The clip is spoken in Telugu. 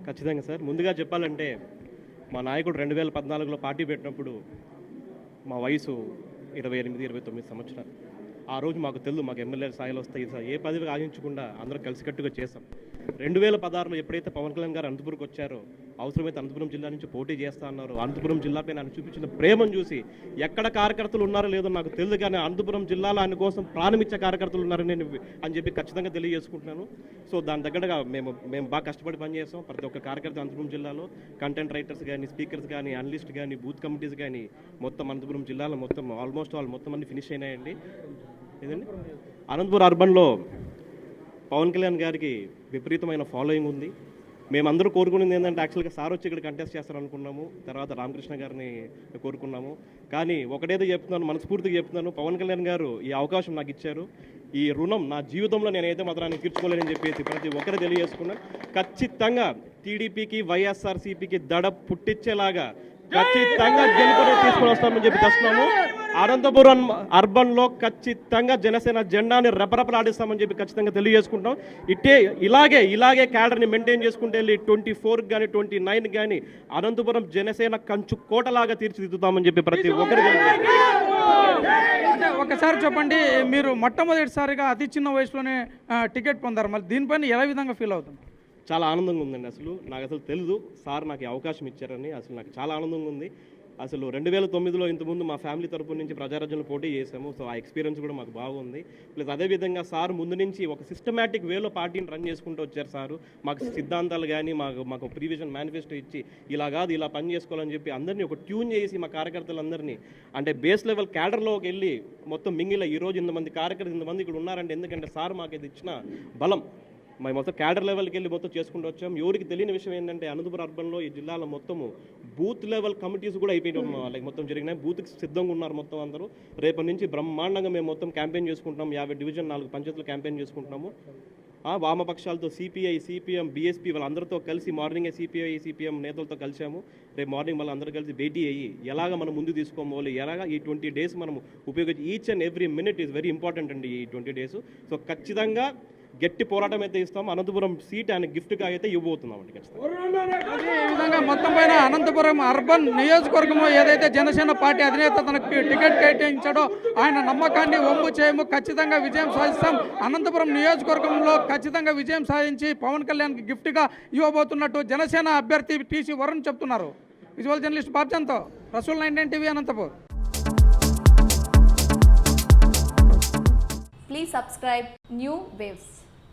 ఖచ్చితంగా సార్. ముందుగా చెప్పాలంటే మా నాయకుడు 2014లో పార్టీ పెట్టినప్పుడు మా వయసు 28, 29 సంవత్సరాలు. ఆ రోజు మాకు తెలుసు మాకు ఎమ్మెల్యే స్థాయిలో వస్తాయి సార్, ఏ పదవి ఆశించకుండా అందరం కలిసికట్టుగా చేసాం. 2016లో ఎప్పుడైతే పవన్ కళ్యాణ్ గారు అనంతపురంకి వచ్చారో, అవసరమైతే అనంతపురం జిల్లా నుంచి పోటీ చేస్తా అన్నారు. అనంతపురం జిల్లాపై ఆయన చూపించిన ప్రేమను చూసి ఎక్కడ కార్యకర్తలు ఉన్నారో లేదో నాకు తెలియదు, కానీ అనంతపురం జిల్లాలో ఆయన కోసం ప్రాణమిచ్చే కార్యకర్తలు ఉన్నారని అని చెప్పి ఖచ్చితంగా తెలియజేసుకుంటున్నాను. సో దాని దగ్గరగా మేము బాగా కష్టపడి పనిచేస్తాం. ప్రతి ఒక్క కార్యకర్త అనంతపురం జిల్లాలో కంటెంట్ రైటర్స్ కానీ, స్పీకర్స్ కానీ, అనలిస్ట్ కానీ, బూత్ కమిటీస్ కానీ మొత్తం అనంతపురం జిల్లాలో మొత్తం ఆల్మోస్ట్ మొత్తం అన్ని ఫినిష్ అయినాయండి. ఏదండి అనంతపురం అర్బన్లో పవన్ కళ్యాణ్ గారికి విపరీతమైన ఫాలోయింగ్ ఉంది. మేమందరూ కోరుకునేది ఏంటంటే యాక్చువల్గా సార్ వచ్చి ఇక్కడ కంటెస్ట్ చేస్తారనుకున్నాము, తర్వాత రామకృష్ణ గారిని కోరుకున్నాము. కానీ ఒకటేదో చెప్తున్నాను, మనస్ఫూర్తిగా చెప్తున్నాను, పవన్ కళ్యాణ్ గారు ఈ అవకాశం నాకు ఇచ్చారు. ఈ రుణం నా జీవితంలో నేనైతే మాత్రాన్ని తీర్చుకోలేనని చెప్పేసి ప్రతి ఒక్కరు తెలియజేసుకున్నాను. ఖచ్చితంగా టీడీపీకి, వైఎస్ఆర్సీపీకి దడ పుట్టించేలాగా ఖచ్చితంగా గెలుపుని తీసుకొని వస్తామని చెప్పి తెస్తున్నాము. అనంతపురం అర్బన్లో ఖచ్చితంగా జనసేన జెండాని రెపరెపలాడిస్తామని చెప్పి ఖచ్చితంగా తెలియజేసుకుంటాం. ఇలాగే క్యాడర్ని మెయింటైన్ చేసుకుంటే వెళ్ళి 24 కానీ 29 కానీ అనంతపురం జనసేన కంచు కోటలాగా తీర్చిదిద్దుతామని చెప్పి ప్రతి ఒక్కరికి. ఒకసారి చెప్పండి, మీరు మొట్టమొదటిసారిగా అతి చిన్న వయసులోనే టికెట్ పొందారు, మళ్ళీ దీనిపైన ఎలా విధంగా ఫీల్ అవుతుంది? చాలా ఆనందంగా ఉందండి. నాకు అసలు తెలియదు సార్ నాకు ఈ అవకాశం ఇచ్చారని. నాకు చాలా ఆనందంగా ఉంది. 2009లో ఇంతకుముందు మా ఫ్యామిలీ తరపు నుంచి ప్రజారాజ్యంలో పోటీ చేశాము. సో ఆ ఎక్స్పీరియన్స్ కూడా మాకు బాగుంది. ప్లస్ అదేవిధంగా సార్ ముందు నుంచి ఒక సిస్టమేటిక్ వేలో పార్టీని రన్ చేసుకుంటూ వచ్చారు. సారు మాకు సిద్ధాంతాలు కానీ మాకు ప్రీవిజన్ మేనిఫెస్టో ఇచ్చి ఇలా కాదు ఇలా పని చేసుకోవాలని చెప్పి అందరినీ ఒక ట్యూన్ చేసి మా కార్యకర్తలందరినీ అంటే బేస్ లెవెల్ క్యాడర్లోకి వెళ్ళి మొత్తం మింగిల ఈరోజు ఇంతమంది కార్యకర్తలు ఇంతమంది ఇక్కడ ఉన్నారంటే ఎందుకంటే సార్ మాకు ఇది ఇచ్చిన బలం. మేము మొత్తం క్యాడర్ లెవెల్కి వెళ్ళి మొత్తం చేసుకుంటూ వచ్చాం. ఎవరికి తెలియని విషయం ఏంటంటే అనంతపురం అర్బన్లో ఈ జిల్లాలో మొత్తము బూత్ లెవెల్ కమిటీస్ కూడా అయిపోయినాం. వాళ్ళకి మొత్తం జరిగినాయి, బూత్కి సిద్ధంగా ఉన్నారు మొత్తం అందరూ. రేపటి నుంచి బ్రహ్మాండంగా మేము మొత్తం క్యాంపెయిన్ చేసుకుంటున్నాం. 50 డివిజన్ 4 పంచాయతీలు క్యాంపెయిన్ చేసుకుంటున్నాము. వామపక్షాలతో సిపిఐ, సిపిఎం, బీఎస్పీ వాళ్ళందరితో కలిసి మార్నింగే సిపిఐ, సిపిఎం నేతలతో కలిసాము. రేపు మార్నింగ్ మళ్ళీ అందరూ కలిసి భేటీ అయ్యి ఎలాగ మనం ముందు తీసుకోవాలి, ఎలాగ ఈ 20 డేస్ మనం ఉపయోగించి each and every minute is very important అండి ఈ 20 డేస్. సో ఖచ్చితంగా గట్టి పోరాటం అయితే ఇస్తాం. అనంతపురం సీట్ ఆయన గిఫ్ట్గా అయితే ఇవ్వబోతున్నాం అండి ఖచ్చితంగా. అదే విధంగా మొత్తం పైన అనంతపురం అర్బన్ నియోజకవర్గంలో ఏదైతే జనసేన పార్టీ అధినేత తనకు టికెట్ కేటాయించాడో ఆయన నమ్మకాన్ని వమ్ము చేయము, ఖచ్చితంగా విజయం సాధిస్తాం. అనంతపురం నియోజకవర్గంలో ఖచ్చితంగా విజయం సాధించి పవన్ కళ్యాణ్కి గిఫ్ట్గా ఇవ్వబోతున్నట్టు జనసేన అభ్యర్థి టీసీ వరుణ్ చెప్తున్నారు. విజువల్ జర్నలిస్ట్ బాబ్జన్తో Rasool 99 TV Anantapur. Please subscribe New Waves.